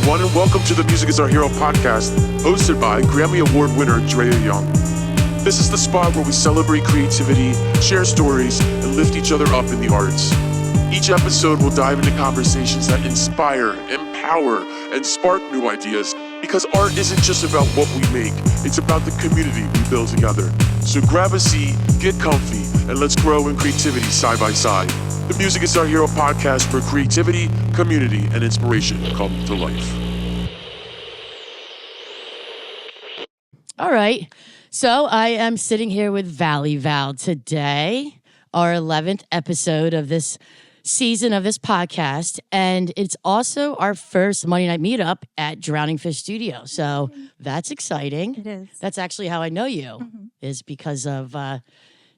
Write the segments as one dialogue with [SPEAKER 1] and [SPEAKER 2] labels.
[SPEAKER 1] everyone, and welcome to the Music is Our Hero podcast, hosted by Grammy Award winner Drea Young. This is the spot where we celebrate creativity, share stories, and lift each other up in the arts. Each episode will dive into conversations that inspire, empower, and spark new ideas, because art isn't just about what we make, it's about the community we build together. So grab a seat, get comfy, and let's grow in creativity side by side. The Music is Our Hero podcast for creativity, community, and inspiration come to life.
[SPEAKER 2] All right. So I am sitting here with Vall3y Val today, our 11th episode of this season of this podcast. And it's also our first Monday night meetup at Drowning Fish Studio. So that's exciting.
[SPEAKER 3] It is.
[SPEAKER 2] That's actually how I know you, is because of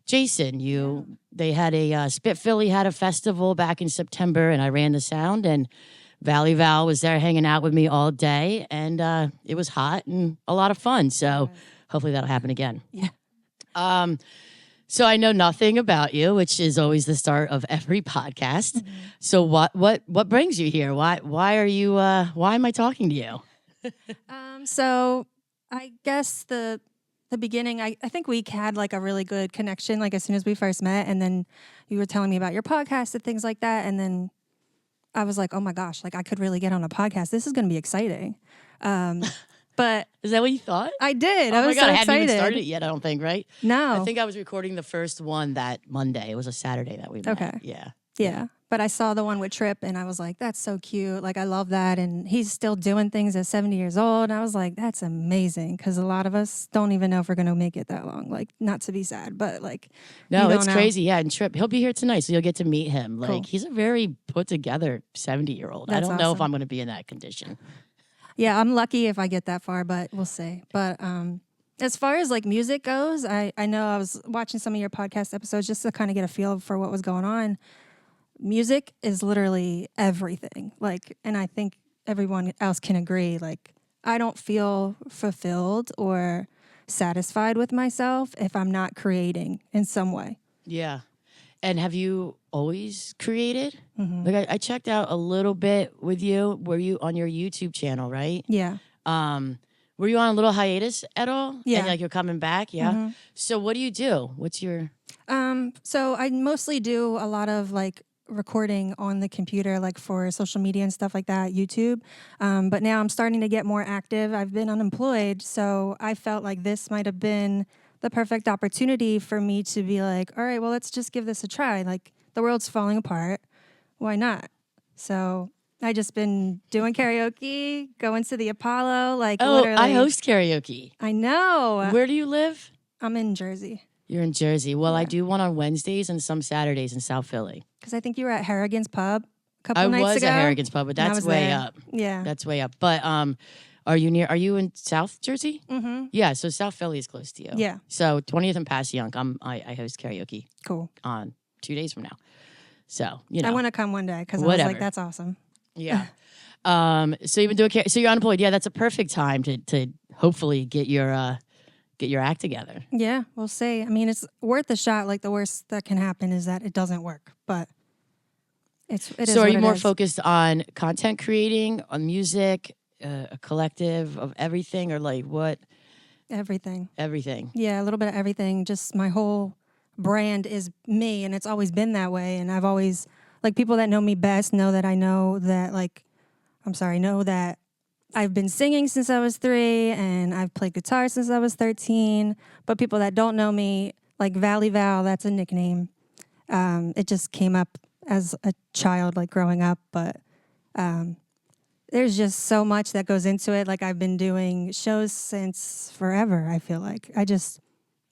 [SPEAKER 2] Jason. They had a Spit Philly had a festival back in September, and I ran the sound, and Vall3y Val was there hanging out with me all day, and it was hot and a lot of fun. So hopefully that'll happen again.
[SPEAKER 3] Yeah.
[SPEAKER 2] So I know nothing about you, which is always the start of every podcast. So what brings you here? Why am I talking to you?
[SPEAKER 3] So I guess the beginning, I think we had like a really good connection, like as soon as we first met, and then you were telling me about your podcast and things like that, and then I was like, oh my gosh, like I could really get on a podcast. This is going to be exciting. But
[SPEAKER 2] Is that what you thought?
[SPEAKER 3] I did.
[SPEAKER 2] Oh
[SPEAKER 3] I
[SPEAKER 2] my
[SPEAKER 3] was
[SPEAKER 2] God,
[SPEAKER 3] so
[SPEAKER 2] I hadn't
[SPEAKER 3] excited.
[SPEAKER 2] even started it yet, I don't think, right?
[SPEAKER 3] No.
[SPEAKER 2] I think I was recording the first one that Monday. It was a Saturday that we met.
[SPEAKER 3] Okay.
[SPEAKER 2] Yeah.
[SPEAKER 3] Yeah. But I saw the one with Tripp, and I was like, that's so cute. Like, I love that. And he's still doing things at 70 years old. And I was like, that's amazing. Because a lot of us don't even know if we're going to make it that long. Like, not to be sad, but like,
[SPEAKER 2] No,
[SPEAKER 3] you
[SPEAKER 2] it's
[SPEAKER 3] don't know.
[SPEAKER 2] crazy. Yeah, and Tripp, he'll be here tonight, so you'll get to meet him. Like,
[SPEAKER 3] Cool.
[SPEAKER 2] he's a very put together 70-year-old. I
[SPEAKER 3] That's
[SPEAKER 2] don't know if
[SPEAKER 3] awesome.
[SPEAKER 2] I'm going to be in that condition.
[SPEAKER 3] Yeah, I'm lucky if I get that far, but we'll see. But as far as like music goes, I know I was watching some of your podcast episodes just to kind of get a feel for what was going on. Music is literally everything. Like, and I think everyone else can agree. Like, I don't feel fulfilled or satisfied with myself if I'm not creating in some way.
[SPEAKER 2] Yeah. And have you always created? Like, I checked out a little bit with you. Were you on your YouTube channel, right?
[SPEAKER 3] Yeah.
[SPEAKER 2] Were you on a little hiatus at all?
[SPEAKER 3] Yeah.
[SPEAKER 2] And like you're coming back? Yeah. So what do you do? What's your...
[SPEAKER 3] So I mostly do a lot of like recording on the computer, like for social media and stuff like that, YouTube. But now I'm starting to get more active. I've been unemployed, so I felt like this might have been the perfect opportunity for me to be like, all right, well, let's just give this a try. Like, the world's falling apart. Why not? So I just been doing karaoke, going to the Apollo, like literally.
[SPEAKER 2] I host karaoke.
[SPEAKER 3] I know.
[SPEAKER 2] Where do you live?
[SPEAKER 3] I'm in Jersey.
[SPEAKER 2] You're in Jersey. Well, I do one on Wednesdays and some Saturdays in South Philly.
[SPEAKER 3] Because I think you were at Harrigan's Pub a couple
[SPEAKER 2] I
[SPEAKER 3] nights
[SPEAKER 2] was
[SPEAKER 3] ago.
[SPEAKER 2] at Harrigan's Pub, but
[SPEAKER 3] and I
[SPEAKER 2] that's
[SPEAKER 3] was
[SPEAKER 2] way
[SPEAKER 3] there.
[SPEAKER 2] up.
[SPEAKER 3] Yeah.
[SPEAKER 2] That's way up. But are you in South Jersey?
[SPEAKER 3] Mm-hmm.
[SPEAKER 2] Yeah, so South Philly is close to you.
[SPEAKER 3] Yeah.
[SPEAKER 2] So 20th and Passyunk, I host karaoke
[SPEAKER 3] Cool.
[SPEAKER 2] on 2 days from now. So, you know.
[SPEAKER 3] I want to come one day because I was
[SPEAKER 2] Whatever.
[SPEAKER 3] like, that's awesome.
[SPEAKER 2] Yeah. So you've been doing so you're unemployed. Yeah, that's a perfect time to hopefully get your act together.
[SPEAKER 3] Yeah, we'll see. I mean, it's worth a shot. Like, the worst that can happen is that it doesn't work. But it is
[SPEAKER 2] So are
[SPEAKER 3] what
[SPEAKER 2] you
[SPEAKER 3] it
[SPEAKER 2] more
[SPEAKER 3] is.
[SPEAKER 2] focused on content creating, on music, a collective of everything, or like what?
[SPEAKER 3] Everything.
[SPEAKER 2] Everything.
[SPEAKER 3] Yeah, a little bit of everything. Just my whole brand is me, and it's always been that way. And I've always, like, people that know me best know that know that I've been singing since I was 3, and I've played guitar since I was 13. But people that don't know me, like Vall3y Val, that's a nickname. It just came up as a child, like growing up. But there's just so much that goes into it. Like, I've been doing shows since forever, I feel like.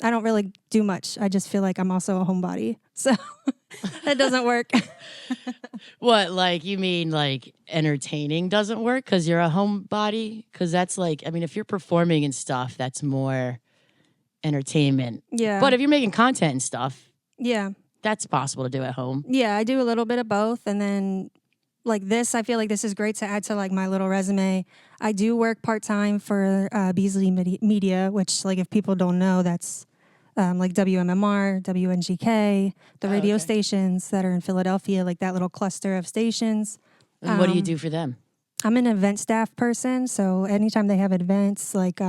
[SPEAKER 3] I don't really do much. I just feel like I'm also a homebody. So that doesn't work.
[SPEAKER 2] What, like, you mean like entertaining doesn't work because you're a homebody? Because that's like, I mean, if you're performing and stuff, that's more entertainment.
[SPEAKER 3] Yeah.
[SPEAKER 2] But if you're making content and stuff,
[SPEAKER 3] Yeah.
[SPEAKER 2] that's possible to do at home.
[SPEAKER 3] Yeah, I do a little bit of both. And then like this, I feel like this is great to add to like my little resume. I do work part-time for Beasley Media, which, like, if people don't know, that's like WMMR, WNGK, the radio
[SPEAKER 2] okay.
[SPEAKER 3] stations that are in Philadelphia, like that little cluster of stations.
[SPEAKER 2] And what do you do for them?
[SPEAKER 3] I'm an event staff person, so anytime they have events, like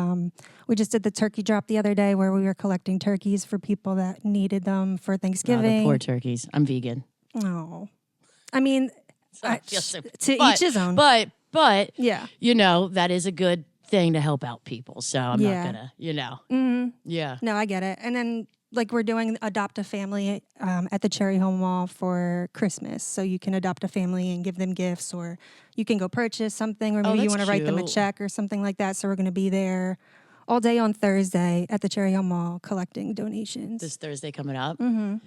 [SPEAKER 3] we just did the turkey drop the other day where we were collecting turkeys for people that needed them for
[SPEAKER 2] Oh,
[SPEAKER 3] Thanksgiving.
[SPEAKER 2] the poor turkeys. I'm vegan.
[SPEAKER 3] Oh, I mean,
[SPEAKER 2] So I feel so-
[SPEAKER 3] to
[SPEAKER 2] but-
[SPEAKER 3] each his own.
[SPEAKER 2] But
[SPEAKER 3] Yeah.
[SPEAKER 2] that is a good thing to help out people. So I'm not gonna,
[SPEAKER 3] Mm-hmm.
[SPEAKER 2] Yeah.
[SPEAKER 3] No, I get it. And then like we're doing Adopt a Family at the Cherry Home Mall for Christmas. So you can adopt a family and give them gifts, or you can go purchase something, or maybe you
[SPEAKER 2] that's
[SPEAKER 3] want to write them a
[SPEAKER 2] cute.
[SPEAKER 3] check or something like that. So we're going to be there all day on Thursday at the Cherry Home Mall collecting donations.
[SPEAKER 2] This Thursday coming up.
[SPEAKER 3] Mm-hmm.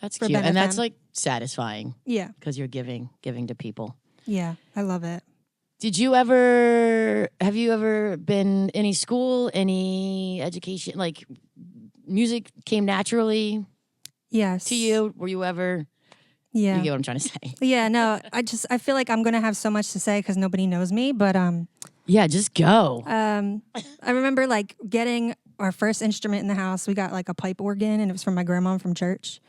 [SPEAKER 2] That's
[SPEAKER 3] For
[SPEAKER 2] cute. And that's
[SPEAKER 3] Benefem.
[SPEAKER 2] like satisfying
[SPEAKER 3] Yeah.
[SPEAKER 2] because you're giving to people.
[SPEAKER 3] Yeah. I love it.
[SPEAKER 2] Have you ever been any school, any education, like music came naturally
[SPEAKER 3] Yes.
[SPEAKER 2] to you? Were you ever,
[SPEAKER 3] Yeah.
[SPEAKER 2] you get what I'm trying to say?
[SPEAKER 3] Yeah. No, I feel like I'm going to have so much to say because nobody knows me, but
[SPEAKER 2] Yeah, just go.
[SPEAKER 3] I remember like getting our first instrument in the house. We got like a pipe organ, and it was from my grandma from church.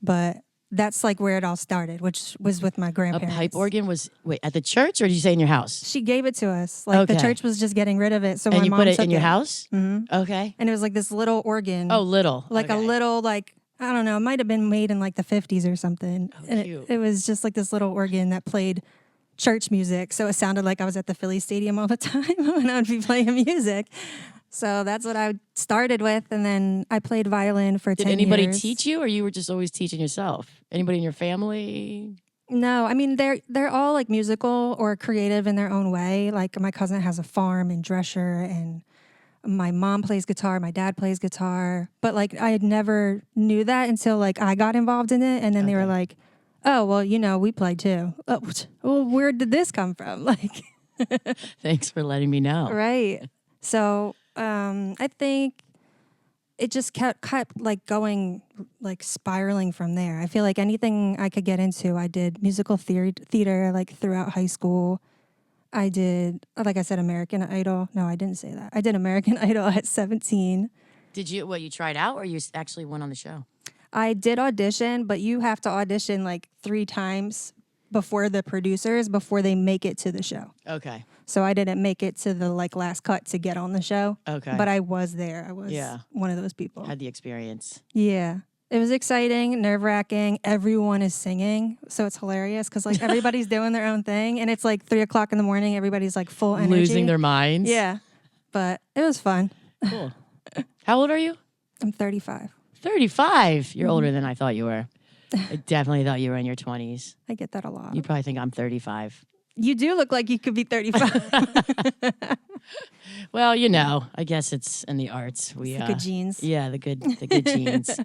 [SPEAKER 3] But that's like where it all started, which was with my
[SPEAKER 2] A
[SPEAKER 3] grandparents.
[SPEAKER 2] pipe organ was, at the church, or did you say in your house?
[SPEAKER 3] She gave it to us. Like the
[SPEAKER 2] Okay.
[SPEAKER 3] church was just getting rid of it, so
[SPEAKER 2] And
[SPEAKER 3] my
[SPEAKER 2] you
[SPEAKER 3] mom
[SPEAKER 2] put it
[SPEAKER 3] took
[SPEAKER 2] in your house?
[SPEAKER 3] Mm-hmm.
[SPEAKER 2] Okay.
[SPEAKER 3] And it was like this little organ.
[SPEAKER 2] Oh, little.
[SPEAKER 3] Like
[SPEAKER 2] Okay.
[SPEAKER 3] a little like. I don't know. It might have been made in like the 50s or something.
[SPEAKER 2] Oh,
[SPEAKER 3] and
[SPEAKER 2] cute.
[SPEAKER 3] it was just like this little organ that played church music. So it sounded like I was at the Philly Stadium all the time when I would be playing music. So that's what I started with. And then I played violin for 10
[SPEAKER 2] Did anybody
[SPEAKER 3] years.
[SPEAKER 2] teach you, or you were just always teaching yourself? Anybody in your family?
[SPEAKER 3] No, I mean, they're all like musical or creative in their own way. Like my cousin has a farm in Dresher, and my mom plays guitar, my dad plays guitar, but like I had never knew that until like I got involved in it, and then they were
[SPEAKER 2] Okay.
[SPEAKER 3] like, "Oh, well, we play too." Oh, well, where did this come from? Like,
[SPEAKER 2] Thanks for letting me know.
[SPEAKER 3] right? So I think it just kept like going, like spiraling from there. I feel like anything I could get into, I did musical theater like throughout high school. I did, like I said, American Idol. No, I didn't say that. I did American Idol at 17.
[SPEAKER 2] Did you, you tried out, or you actually went on the show?
[SPEAKER 3] I did audition, but you have to audition like 3 times before the producers, before they make it to the show.
[SPEAKER 2] Okay.
[SPEAKER 3] So I didn't make it to the like last cut to get on the show.
[SPEAKER 2] Okay.
[SPEAKER 3] But I was there. I was one of those people.
[SPEAKER 2] Had the experience.
[SPEAKER 3] Yeah. It was exciting, nerve-wracking. Everyone is singing, so it's hilarious because like everybody's doing their own thing, and it's like 3:00 in the morning. Everybody's like full energy,
[SPEAKER 2] Losing their minds.
[SPEAKER 3] Yeah, but it was fun.
[SPEAKER 2] Cool. How old are you?
[SPEAKER 3] I'm 35.
[SPEAKER 2] 35. You're older than I thought you were. I definitely thought you were in your 20s.
[SPEAKER 3] I get that a lot.
[SPEAKER 2] You probably think I'm 35.
[SPEAKER 3] You do look like you could be 35.
[SPEAKER 2] Well, I guess it's in the arts. We
[SPEAKER 3] Good genes.
[SPEAKER 2] Yeah, the good genes.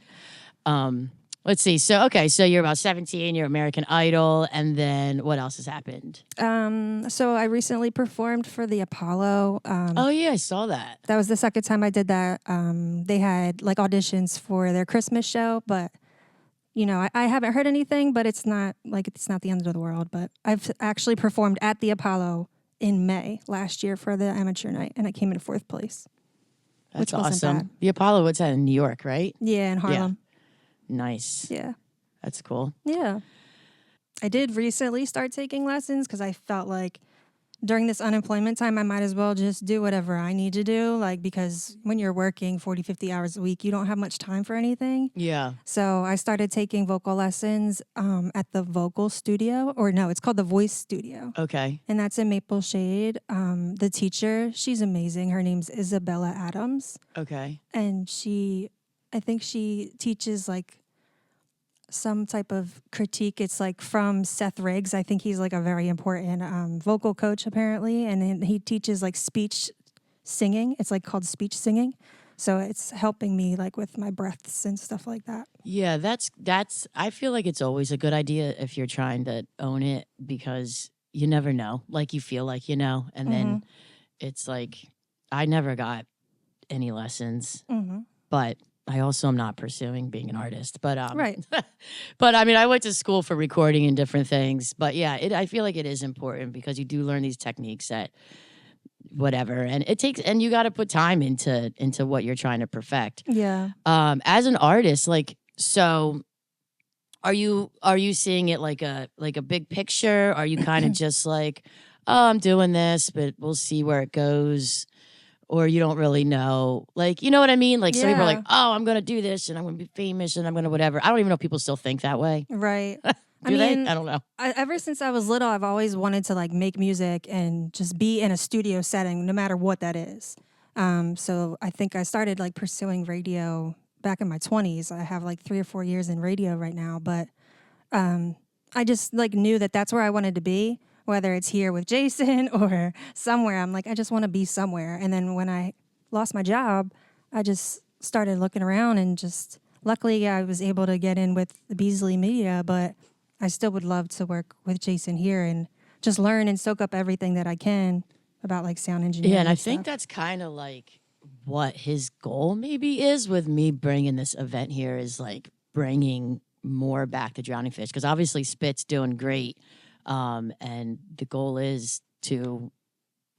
[SPEAKER 2] Let's see. So you're about 17, you're American Idol, and then what else has happened?
[SPEAKER 3] So I recently performed for the Apollo.
[SPEAKER 2] Oh yeah, I saw that.
[SPEAKER 3] That was the second time I did that. They had like auditions for their Christmas show, but I haven't heard anything, but it's not the end of the world. But I've actually performed at the Apollo in May last year for the amateur night, and I came in 4th place.
[SPEAKER 2] That's
[SPEAKER 3] which wasn't
[SPEAKER 2] awesome.
[SPEAKER 3] bad.
[SPEAKER 2] The Apollo, what's that, in New York, right?
[SPEAKER 3] Yeah, in Harlem.
[SPEAKER 2] Nice.
[SPEAKER 3] Yeah.
[SPEAKER 2] That's cool.
[SPEAKER 3] Yeah. I did recently start taking lessons because I felt like during this unemployment time, I might as well just do whatever I need to do. Like, because when you're working 40, 50 hours a week, you don't have much time for anything.
[SPEAKER 2] Yeah.
[SPEAKER 3] So I started taking vocal lessons at the vocal studio, or no, it's called the Voice Studio.
[SPEAKER 2] Okay.
[SPEAKER 3] And that's in Maple Shade. The teacher, she's amazing. Her name's Isabella Adams.
[SPEAKER 2] Okay.
[SPEAKER 3] And I think she teaches like some type of critique. It's like from Seth Riggs. I think he's like a very important vocal coach apparently. And he teaches like speech singing. It's like called speech singing. So it's helping me like with my breaths and stuff like that.
[SPEAKER 2] Yeah, that's I feel like it's always a good idea if you're trying to own it, because you never know. Like you feel like and then it's like I never got any lessons. But I also am not pursuing being an artist. But
[SPEAKER 3] Right.
[SPEAKER 2] but I mean, I went to school for recording and different things. But yeah, I feel like it is important because you do learn these techniques at whatever, and it takes, and you got to put time into what you're trying to perfect.
[SPEAKER 3] Yeah.
[SPEAKER 2] As an artist, like, so are you seeing it like a big picture? Are you kind of just like, oh, I'm doing this, but we'll see where it goes. Or you don't really know. Like, you know what I mean? Like, some people are
[SPEAKER 3] Yeah.
[SPEAKER 2] like, oh, I'm going to do this and I'm going to be famous and I'm going to whatever. I don't even know if people still think that way.
[SPEAKER 3] Right.
[SPEAKER 2] Do they? I don't know.
[SPEAKER 3] Ever since I was little, I've always wanted to like make music and just be in a studio setting, no matter what that is. So I think I started like pursuing radio back in my 20s. I have like 3 or 4 years in radio right now, but I just like knew that that's where I wanted to be, whether it's here with Jason or somewhere. I'm like, I just want to be somewhere. And then when I lost my job, I just started looking around and just luckily I was able to get in with the Beasley Media, but I still would love to work with Jason here and just learn and soak up everything that I can about like sound engineering.
[SPEAKER 2] Yeah, and I
[SPEAKER 3] stuff.
[SPEAKER 2] think that's kind of like what his goal maybe is with me bringing this event here is like bringing more back to Drowning Fish, because obviously Spit's doing great, and the goal is to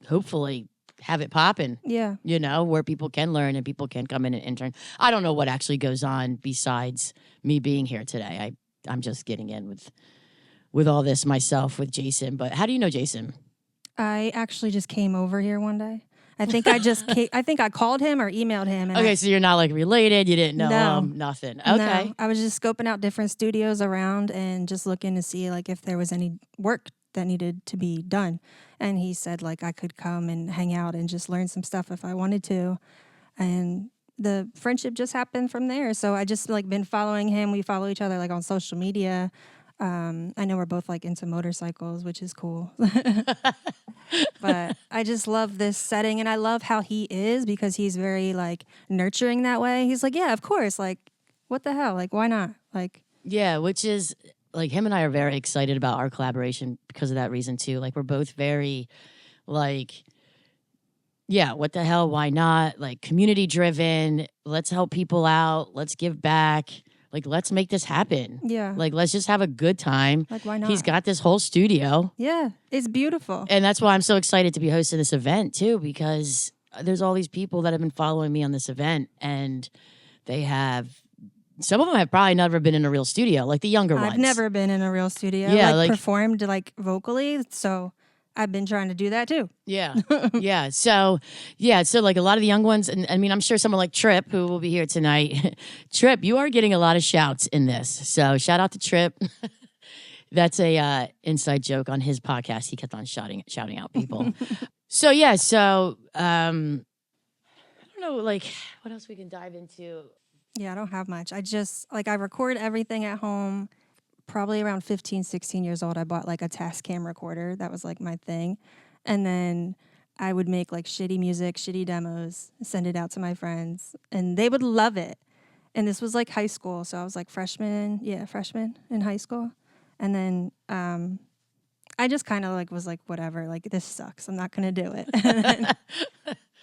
[SPEAKER 2] hopefully have it popping.
[SPEAKER 3] Yeah.
[SPEAKER 2] You know, where people can learn and people can come in and intern. I don't know what actually goes on besides me being here today. I'm just getting in with all this myself with Jason. But how do you know Jason?
[SPEAKER 3] I actually just came over here one day. I think I just I think I called him or emailed him. And
[SPEAKER 2] Okay, so you're not like related. You didn't know
[SPEAKER 3] No.
[SPEAKER 2] him. Nothing. Okay.
[SPEAKER 3] No, I was just scoping out different studios around and just looking to see like if there was any work that needed to be done. And he said like I could come and hang out and just learn some stuff if I wanted to. And the friendship just happened from there. So I just like been following him. We follow each other like on social media. I know we're both like into motorcycles, which is cool. But I just love this setting and I love how he is because he's very like nurturing that way. He's like, yeah, of course. Like, what the hell? Like, why not? Like,
[SPEAKER 2] Yeah, which is like him and I are very excited about our collaboration because of that reason too. Like we're both very like, yeah, what the hell? Why not? Like community driven. Let's help people out. Let's give back. Like, let's make this happen.
[SPEAKER 3] yeah.
[SPEAKER 2] Like, let's just have a good time.
[SPEAKER 3] Like, why not?
[SPEAKER 2] He's got this whole studio.
[SPEAKER 3] Yeah, it's beautiful.
[SPEAKER 2] And that's why I'm so excited to be hosting this event, too, because there's all these people that have been following me on this event. And they have, some of them have probably never been in a real studio, like the younger ones.
[SPEAKER 3] I've never been in a real studio.
[SPEAKER 2] Yeah,
[SPEAKER 3] like
[SPEAKER 2] like-
[SPEAKER 3] performed like vocally. So I've been trying to do that too.
[SPEAKER 2] Yeah. Yeah. So like a lot of the young ones, and I mean, I'm sure someone like Trip, who will be here tonight. Trip, you are getting a lot of shouts in this. So shout out to Trip. That's a inside joke on his podcast. He kept on shouting out people. So I don't know, like what else we can dive into.
[SPEAKER 3] Yeah, I don't have much. I just like I record everything at home. Probably around 15, 16 years old, I bought like a Tascam recorder. That was like my thing. And then I would make like shitty music, shitty demos, send it out to my friends, and they would love it. And this was like high school. So I was like freshman in high school. And then I just kind of like was like, whatever, like this sucks. I'm not going to do it.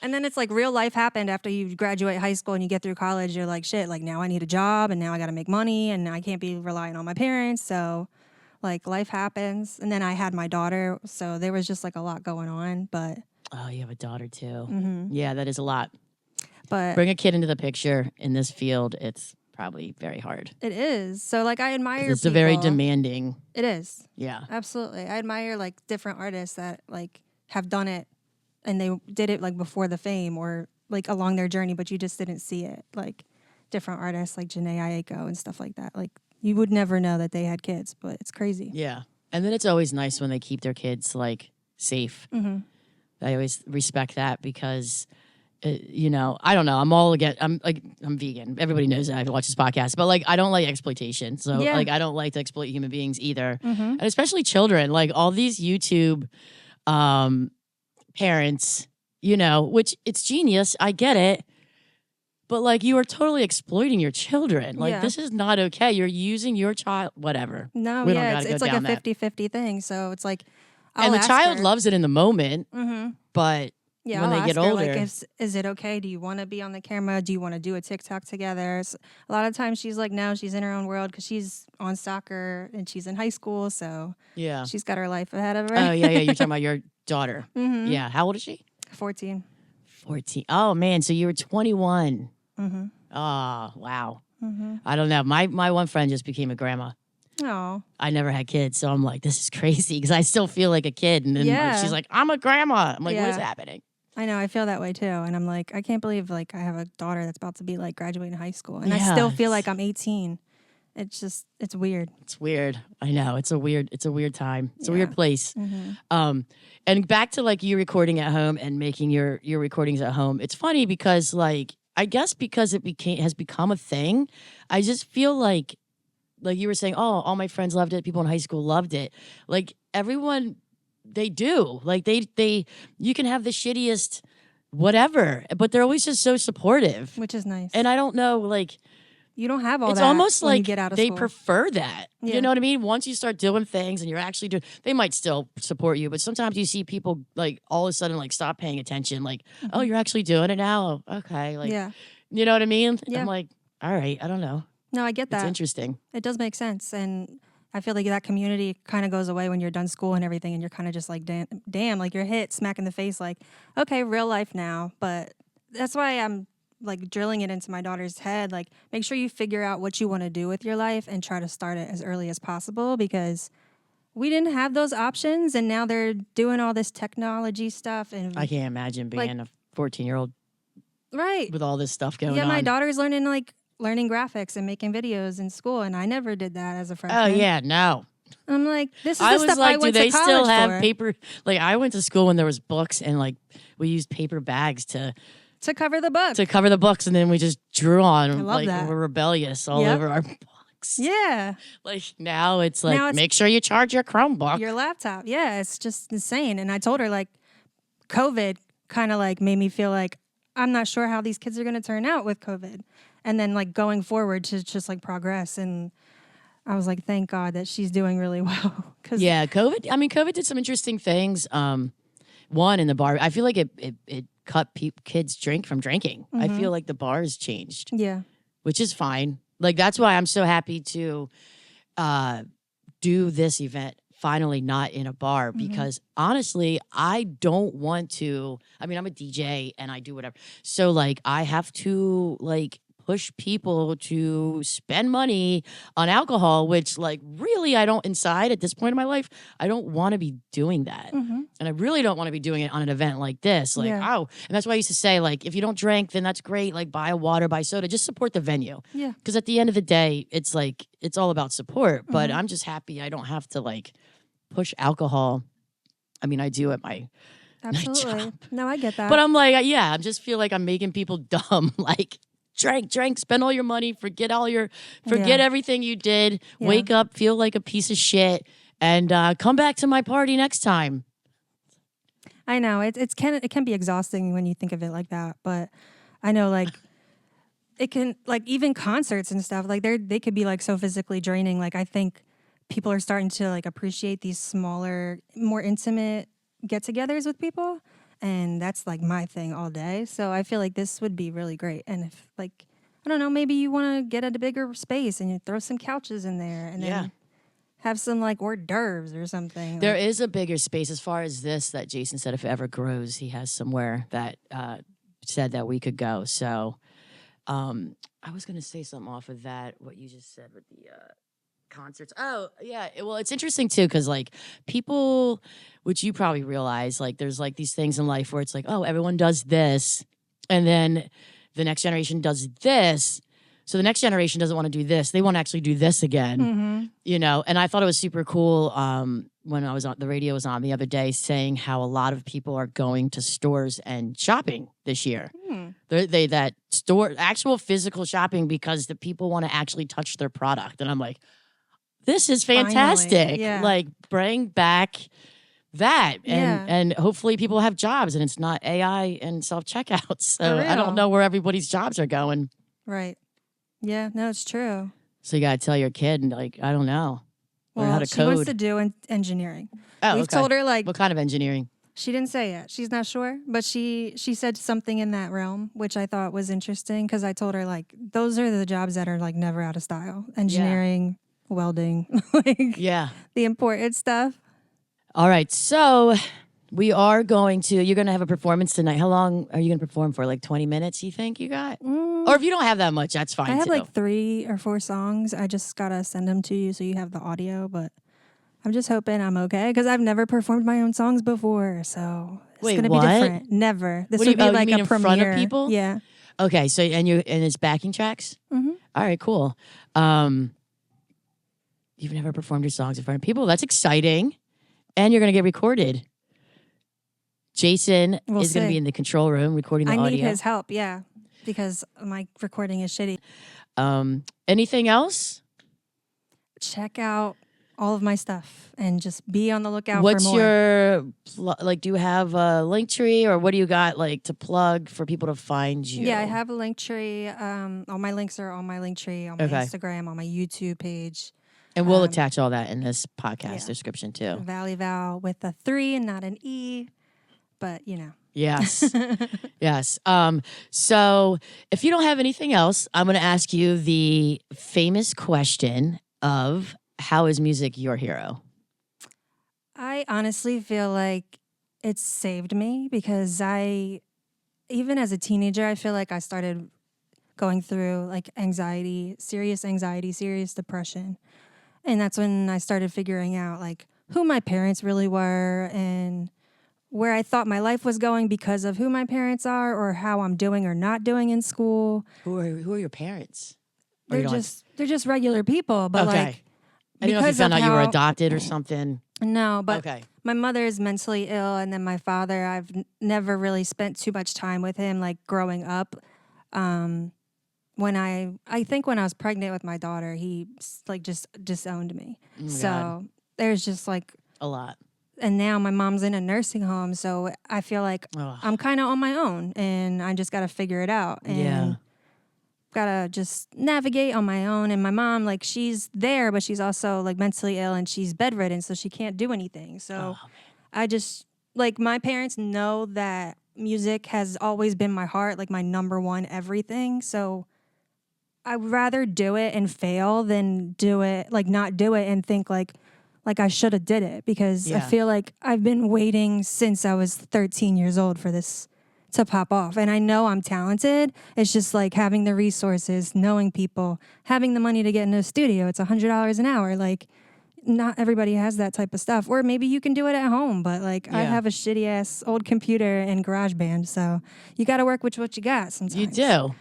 [SPEAKER 3] And then it's like real life happened after you graduate high school and you get through college. You're like, shit, like now I need a job and now I got to make money and I can't be relying on my parents. So like life happens. And then I had my daughter. So there was just like a lot going on. But
[SPEAKER 2] Oh, you have a daughter too. Yeah, that is a lot.
[SPEAKER 3] but
[SPEAKER 2] Bring a kid into the picture in this field. It's probably very hard.
[SPEAKER 3] it is. So like I admire
[SPEAKER 2] It's a very
[SPEAKER 3] people.
[SPEAKER 2] demanding.
[SPEAKER 3] It is.
[SPEAKER 2] Yeah.
[SPEAKER 3] Absolutely. I admire like different artists that like have done it and they did it like before the fame or like along their journey, but you just didn't see it. Like different artists like Janae Aiko and stuff like that. Like you would never know that they had kids, but it's crazy.
[SPEAKER 2] Yeah. And then it's always nice when they keep their kids like safe. I always respect that because, you know, I don't know. I'm vegan. Everybody knows that. I watch this podcast, but like, I don't like exploitation. So
[SPEAKER 3] Yeah.
[SPEAKER 2] like, I don't like to exploit human beings either. And especially children, like all these YouTube, parents, you know, which it's genius. I get it. But like you are totally exploiting your children. Like
[SPEAKER 3] Yeah.
[SPEAKER 2] this is not okay. You're using your child, whatever.
[SPEAKER 3] No,
[SPEAKER 2] We don't
[SPEAKER 3] yeah,
[SPEAKER 2] gotta
[SPEAKER 3] it's
[SPEAKER 2] go
[SPEAKER 3] like a
[SPEAKER 2] down that.
[SPEAKER 3] 50-50 thing. So it's like, I'll
[SPEAKER 2] And the
[SPEAKER 3] ask
[SPEAKER 2] child
[SPEAKER 3] her-
[SPEAKER 2] loves it in the moment, but
[SPEAKER 3] Yeah,
[SPEAKER 2] when
[SPEAKER 3] I'll
[SPEAKER 2] they get
[SPEAKER 3] ask her,
[SPEAKER 2] older.
[SPEAKER 3] like, is it okay? Do you want to be on the camera? Do you want to do a TikTok together? A lot of times she's like, no, she's in her own world because she's on soccer and she's in high school. So
[SPEAKER 2] yeah.
[SPEAKER 3] she's got her life ahead of her.
[SPEAKER 2] Oh, yeah. You're talking about your daughter. Yeah. How old is she?
[SPEAKER 3] 14.
[SPEAKER 2] 14. Oh, man. So you were 21.
[SPEAKER 3] Mm-hmm.
[SPEAKER 2] Oh, wow. I don't know. My one friend just became a grandma.
[SPEAKER 3] Oh,
[SPEAKER 2] I never had kids, so I'm like, this is crazy because I still feel like a kid. And then
[SPEAKER 3] Yeah.
[SPEAKER 2] she's like, I'm a grandma. I'm like, what is
[SPEAKER 3] Yeah.
[SPEAKER 2] happening?
[SPEAKER 3] I know. I feel that way too. And I'm like, I can't believe like I have a daughter that's about to be like graduating high school. And I still feel like I'm 18. It's weird.
[SPEAKER 2] It's weird. I know. It's a weird time. It's a
[SPEAKER 3] Yeah.
[SPEAKER 2] weird place. And back to like you recording at home and making your recordings at home. It's funny because like, I guess because it has become a thing. I just feel like you were saying, oh, all my friends loved it. People in high school loved it. Like everyone, they do. Like they you can have the shittiest whatever, but they're always just so supportive.
[SPEAKER 3] Which is nice.
[SPEAKER 2] And I don't know, like,
[SPEAKER 3] you don't have all
[SPEAKER 2] it's
[SPEAKER 3] that
[SPEAKER 2] almost
[SPEAKER 3] when
[SPEAKER 2] like
[SPEAKER 3] you get out of
[SPEAKER 2] they
[SPEAKER 3] school.
[SPEAKER 2] prefer that.
[SPEAKER 3] Yeah.
[SPEAKER 2] You know what I mean? Once you start doing things and you're actually doing, they might still support you, but sometimes you see people like all of a sudden like stop paying attention. Like, oh, you're actually doing it now? Okay. Like,
[SPEAKER 3] Yeah.
[SPEAKER 2] you know what I mean?
[SPEAKER 3] Yeah.
[SPEAKER 2] I'm like, all right, I don't know.
[SPEAKER 3] No, I get that.
[SPEAKER 2] It's interesting.
[SPEAKER 3] It does make sense. And I feel like that community kind of goes away when you're done school and everything. And you're kind of just like, damn, like you're hit smack in the face. Like, okay, real life now. But that's why I'm like drilling it into my daughter's head. Like, make sure you figure out what you want to do with your life and try to start it as early as possible, because we didn't have those options. And now they're doing all this technology stuff. And
[SPEAKER 2] I can't imagine being a 14-year-old
[SPEAKER 3] right
[SPEAKER 2] with all this stuff going on.
[SPEAKER 3] Yeah, my daughter's learning graphics and making videos in school, and I never did that as a freshman.
[SPEAKER 2] Oh yeah, no.
[SPEAKER 3] I'm like, this is
[SPEAKER 2] I
[SPEAKER 3] the
[SPEAKER 2] was
[SPEAKER 3] stuff
[SPEAKER 2] like,
[SPEAKER 3] I went
[SPEAKER 2] do they
[SPEAKER 3] to college
[SPEAKER 2] still have
[SPEAKER 3] for.
[SPEAKER 2] paper? Like, I went to school when there was books, and like we used paper bags to
[SPEAKER 3] cover the book.
[SPEAKER 2] cover the books, and then we just drew on.
[SPEAKER 3] I love
[SPEAKER 2] like
[SPEAKER 3] that.
[SPEAKER 2] we're rebellious all
[SPEAKER 3] Yep.
[SPEAKER 2] over our books.
[SPEAKER 3] Yeah,
[SPEAKER 2] Like now it's like,
[SPEAKER 3] Now it's-
[SPEAKER 2] make sure you charge your Chromebook.
[SPEAKER 3] your laptop. Yeah, it's just insane. And I told her like, COVID kind of like made me feel like I'm not sure how these kids are going to turn out with COVID, and then like going forward to just like progress. And I was like, thank God that she's doing really well.
[SPEAKER 2] Yeah, COVID. I mean, COVID did some interesting things. One in the bar, I feel like it cut kids from drinking. I feel like the bars changed,
[SPEAKER 3] Yeah.
[SPEAKER 2] which is fine. Like that's why I'm so happy to do this event finally not in a bar, because honestly, I don't want to. I mean, I'm a DJ and I do whatever. So like I have to like push people to spend money on alcohol, which like really I don't inside at this point in my life. I don't want to be doing that. And I really don't want to be doing it on an event like this. Like,
[SPEAKER 3] Yeah.
[SPEAKER 2] oh, and that's why I used to say, like, if you don't drink, then that's great. Like buy a water, buy soda, just support the venue.
[SPEAKER 3] Yeah.
[SPEAKER 2] Because at the end of the day, it's like, it's all about support. But I'm just happy I don't have to like push alcohol. I mean, I do at my
[SPEAKER 3] Absolutely. No, I get that.
[SPEAKER 2] but I'm like, yeah, I just feel like I'm making people dumb. Like, drink, spend all your money, forget everything you did,
[SPEAKER 3] Yeah.
[SPEAKER 2] wake up, feel like a piece of shit, and come back to my party next time.
[SPEAKER 3] I know it can be exhausting when you think of it like that, but I know like it can, like even concerts and stuff, like they could be like so physically draining. Like I think people are starting to like appreciate these smaller, more intimate get-togethers with people, and that's like my thing all day. So I feel like this would be really great. And if like, I don't know, maybe you want to get at a bigger space and you throw some couches in there and then have some like hors d'oeuvres or something.
[SPEAKER 2] There is a bigger space as far as this that Jason said if it ever grows, he has somewhere that said that we could go. So I was going to say something off of that, what you just said with the concerts. Oh, yeah. Well, it's interesting too, because like people, which you probably realize, like there's like these things in life where it's like, oh, everyone does this, and then the next generation does this. So the next generation doesn't want to do this. They want to actually do this again, you know? And I thought it was super cool when I was on, the radio was on the other day saying how a lot of people are going to stores and shopping this year. That store, actual physical shopping, because the people want to actually touch their product. And I'm like, this is fantastic.
[SPEAKER 3] Finally, yeah.
[SPEAKER 2] Like bring back that,
[SPEAKER 3] Yeah.
[SPEAKER 2] and hopefully people have jobs and it's not AI and self-checkout. So I
[SPEAKER 3] real.
[SPEAKER 2] don't know where everybody's jobs are going.
[SPEAKER 3] Right. Yeah, no, it's true.
[SPEAKER 2] So you got to tell your kid, like, I don't know, learn how to
[SPEAKER 3] she
[SPEAKER 2] code.
[SPEAKER 3] wants to do engineering.
[SPEAKER 2] Oh,
[SPEAKER 3] We've
[SPEAKER 2] okay.
[SPEAKER 3] told her like
[SPEAKER 2] What kind of engineering?
[SPEAKER 3] she didn't say yet. She's not sure, but she said something in that realm, which I thought was interesting because I told her like those are the jobs that are like never out of style. Engineering, welding, like
[SPEAKER 2] Yeah.
[SPEAKER 3] the important stuff.
[SPEAKER 2] All right. So We are going to, you're going to have a performance tonight. How long are you going to perform for? Like 20 minutes, you think you got? Or if you don't have that much, that's fine
[SPEAKER 3] I have
[SPEAKER 2] too.
[SPEAKER 3] like 3 or 4 songs. I just got to send them to you so you have the audio, but I'm just hoping I'm okay because I've never performed my own songs before, so it's
[SPEAKER 2] Wait,
[SPEAKER 3] going to be
[SPEAKER 2] what?
[SPEAKER 3] different. Never. This
[SPEAKER 2] What do
[SPEAKER 3] would
[SPEAKER 2] you-
[SPEAKER 3] be
[SPEAKER 2] oh, you
[SPEAKER 3] like
[SPEAKER 2] mean
[SPEAKER 3] a
[SPEAKER 2] in
[SPEAKER 3] premiere.
[SPEAKER 2] front of people?
[SPEAKER 3] Yeah.
[SPEAKER 2] Okay, so and it's backing tracks?
[SPEAKER 3] Mm-hmm.
[SPEAKER 2] All right, cool. You've never performed your songs in front of people. That's exciting. And you're going to get recorded. Jason
[SPEAKER 3] We'll
[SPEAKER 2] is going to
[SPEAKER 3] see.
[SPEAKER 2] be in the control room recording the
[SPEAKER 3] I
[SPEAKER 2] audio.
[SPEAKER 3] need his help, yeah, because my recording is shitty.
[SPEAKER 2] Anything else?
[SPEAKER 3] Check out all of my stuff and just be on the lookout
[SPEAKER 2] What's
[SPEAKER 3] for more.
[SPEAKER 2] your, do you have a link tree or what do you got like to plug for people to find you?
[SPEAKER 3] Yeah, I have a link tree. All my links are on my link tree, on my
[SPEAKER 2] Okay.
[SPEAKER 3] Instagram, on my YouTube page.
[SPEAKER 2] And we'll attach all that in this podcast
[SPEAKER 3] yeah.
[SPEAKER 2] description too.
[SPEAKER 3] Vall3y Val with a 3 and not an E, but you know.
[SPEAKER 2] Yes. Yes. So if you don't have anything else, I'm going to ask you the famous question of how is music your hero?
[SPEAKER 3] I honestly feel like it's saved me because even as a teenager, I feel like I started going through like anxiety, serious depression. And that's when I started figuring out like who my parents really were and where I thought my life was going because of who my parents are or how I'm doing or not doing in school.
[SPEAKER 2] Who are your parents? Or you
[SPEAKER 3] They're just regular people, but
[SPEAKER 2] okay.
[SPEAKER 3] like
[SPEAKER 2] I didn't know if you
[SPEAKER 3] because
[SPEAKER 2] found
[SPEAKER 3] of
[SPEAKER 2] out you were
[SPEAKER 3] how-
[SPEAKER 2] adopted or something.
[SPEAKER 3] No, but
[SPEAKER 2] Okay.
[SPEAKER 3] my mother is mentally ill, and then my father, I've never really spent too much time with him, like growing up. When I think when I was pregnant with my daughter, he like just disowned me.
[SPEAKER 2] Oh my
[SPEAKER 3] So
[SPEAKER 2] God.
[SPEAKER 3] there's just like,
[SPEAKER 2] A lot.
[SPEAKER 3] and now my mom's in a nursing home, so I feel like
[SPEAKER 2] Ugh.
[SPEAKER 3] I'm kind of on my own, and I just got to figure it out. And
[SPEAKER 2] Yeah.
[SPEAKER 3] gotta just navigate on my own. And my mom, like, she's there, but she's also like mentally ill and she's bedridden, so she can't do anything. So I just like my parents know that music has always been my heart, like my number one everything. So I would rather do it and fail than do it, like not do it and think like I should have did it because I
[SPEAKER 2] Yeah.
[SPEAKER 3] feel like I've been waiting since I was 13 years old for this to pop off. And I know I'm talented. It's just like having the resources, knowing people, having the money to get into a studio. It's $100 an hour. Like not everybody has that type of stuff. Or maybe you can do it at home, but like I
[SPEAKER 2] Yeah.
[SPEAKER 3] have a shitty ass old computer and GarageBand. So you got to work with what you got sometimes.
[SPEAKER 2] You do.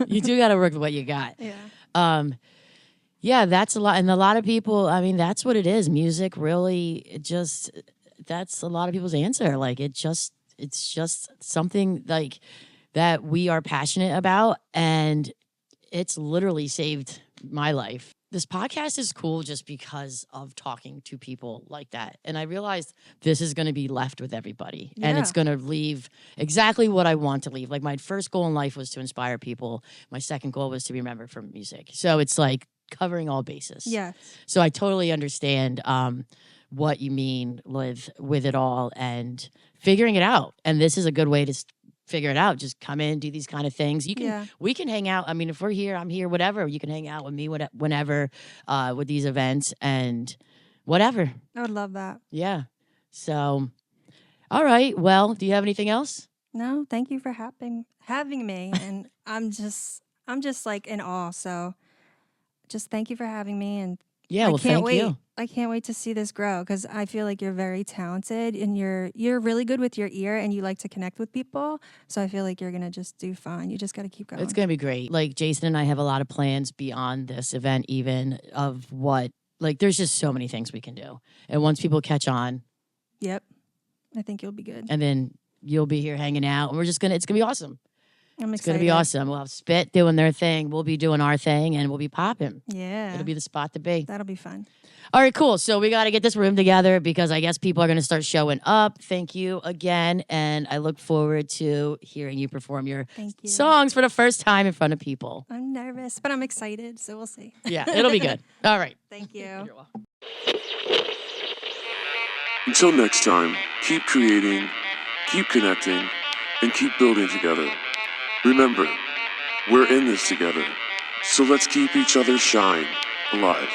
[SPEAKER 2] You do got to work with what you got.
[SPEAKER 3] Yeah.
[SPEAKER 2] Yeah, that's a lot. And a lot of people, I mean, that's what it is. Music really that's a lot of people's answer. Like it's just something like that we are passionate about. And it's literally saved my life. This podcast is cool just because of talking to people like that. And I realized this is going to be left with everybody. And it's
[SPEAKER 3] Yeah.
[SPEAKER 2] going to leave exactly what I want to leave. Like my first goal in life was to inspire people. My second goal was to be remembered for music. So it's like covering all bases.
[SPEAKER 3] Yes.
[SPEAKER 2] So I totally understand what you mean with it all and figuring it out. And this is a good way to figure it out. Just come in, do these kind of things. We can hang out. I mean, if we're here, I'm here, whatever. You can hang out with me whenever with these events and whatever.
[SPEAKER 3] I would love that.
[SPEAKER 2] Yeah. So, all right. Well, do you have anything else?
[SPEAKER 3] No, thank you for having me. And I'm just like in awe. So just thank you for having me. And
[SPEAKER 2] Yeah.
[SPEAKER 3] I
[SPEAKER 2] Well,
[SPEAKER 3] can't
[SPEAKER 2] thank
[SPEAKER 3] wait.
[SPEAKER 2] you.
[SPEAKER 3] I can't wait to see this grow because I feel like you're very talented and you're really good with your ear and you like to connect with people. So I feel like you're gonna just do fine. You just got to keep going.
[SPEAKER 2] It's going to be great. Like Jason and I have a lot of plans beyond this event, even of what, like, there's just so many things we can do. And once people catch on,
[SPEAKER 3] Yep. I think you'll be good.
[SPEAKER 2] and then you'll be here hanging out, and it's going to be awesome.
[SPEAKER 3] I'm
[SPEAKER 2] It's
[SPEAKER 3] excited.
[SPEAKER 2] going to be awesome. We'll have Spit doing their thing. We'll be doing our thing, and we'll be popping.
[SPEAKER 3] Yeah.
[SPEAKER 2] It'll be the spot to be.
[SPEAKER 3] That'll be fun.
[SPEAKER 2] All right, cool. So we got to get this room together because I guess people are going to start showing up. Thank you again. And I look forward to hearing you perform your
[SPEAKER 3] Thank you.
[SPEAKER 2] songs for the first time in front of people.
[SPEAKER 3] I'm nervous, but I'm excited. So we'll see.
[SPEAKER 2] Yeah, it'll be good. All right.
[SPEAKER 3] Thank you.
[SPEAKER 2] You're welcome.
[SPEAKER 1] Until next time, keep creating, keep connecting, and keep building together. Remember, we're in this together, so let's keep each other's shine alive.